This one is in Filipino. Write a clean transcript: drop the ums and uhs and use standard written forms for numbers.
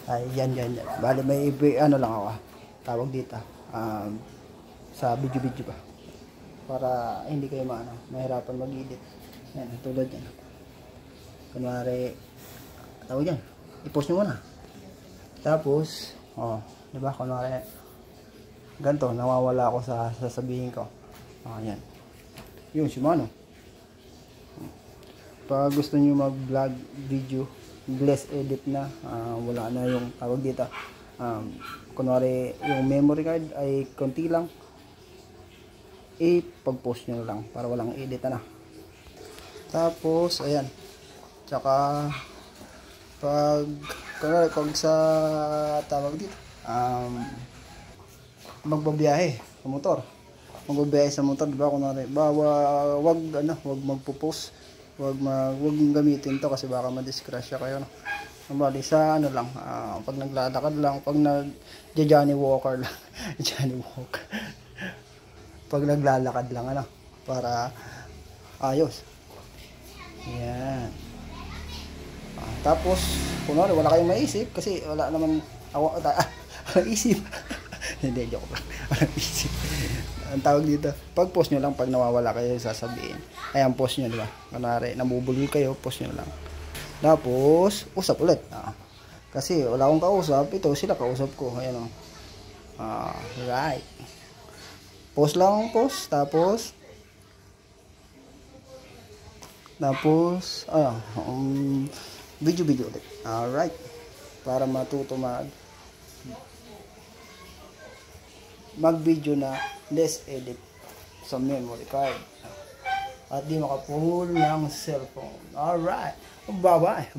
Ay, yan. Bali, may ano lang ako, tawag dito, sa video pa. Para hindi kayo mahirapan mag-edit. Yan, tulad yan. Kunwari, tawag yan, i-post nyo muna. Tapos, diba, kunwari, ganito, nawawala ako sa sasabihin ko. Yan. Yun, si Mano. Pag gusto nyo mag-vlog video, bless edit na, wala na yung tawag dito. Kunwari, yung memory card ay konti lang, pag-post nyo lang para walang edit na. Tapos, ayan. Tsaka, pag sa tawag dito, magbabiyahe sa motor. Magbabiyahe sa motor, diba? Kunwari, wag magpo-post. Wag gamitin to kasi baka ma-disgrasya kayo, no? Bali sa ano lang, pag naglalakad lang, pag Johnny Walker lang, Johnny Walker. Pag naglalakad lang, ano, para ayos. Yan. Tapos, kunwari wala kayong maisip kasi wala naman ako walang isip. Hindi, joke lang. Walang isip. Ang tawag dito, pag post nyo lang pag nawawala kayo sasabihin. Ayan, post nyo, diba? Kunwari, nabubulol kayo, post nyo lang. Tapos, usap ulit. Kasi wala akong kausap, ito sila kausap ko. Ayan, right. Post lang, post. Tapos, video ulit. Alright. Para matuto mag-video na less edit sa memory card. At di makapull ng cellphone. Alright. Bye-bye.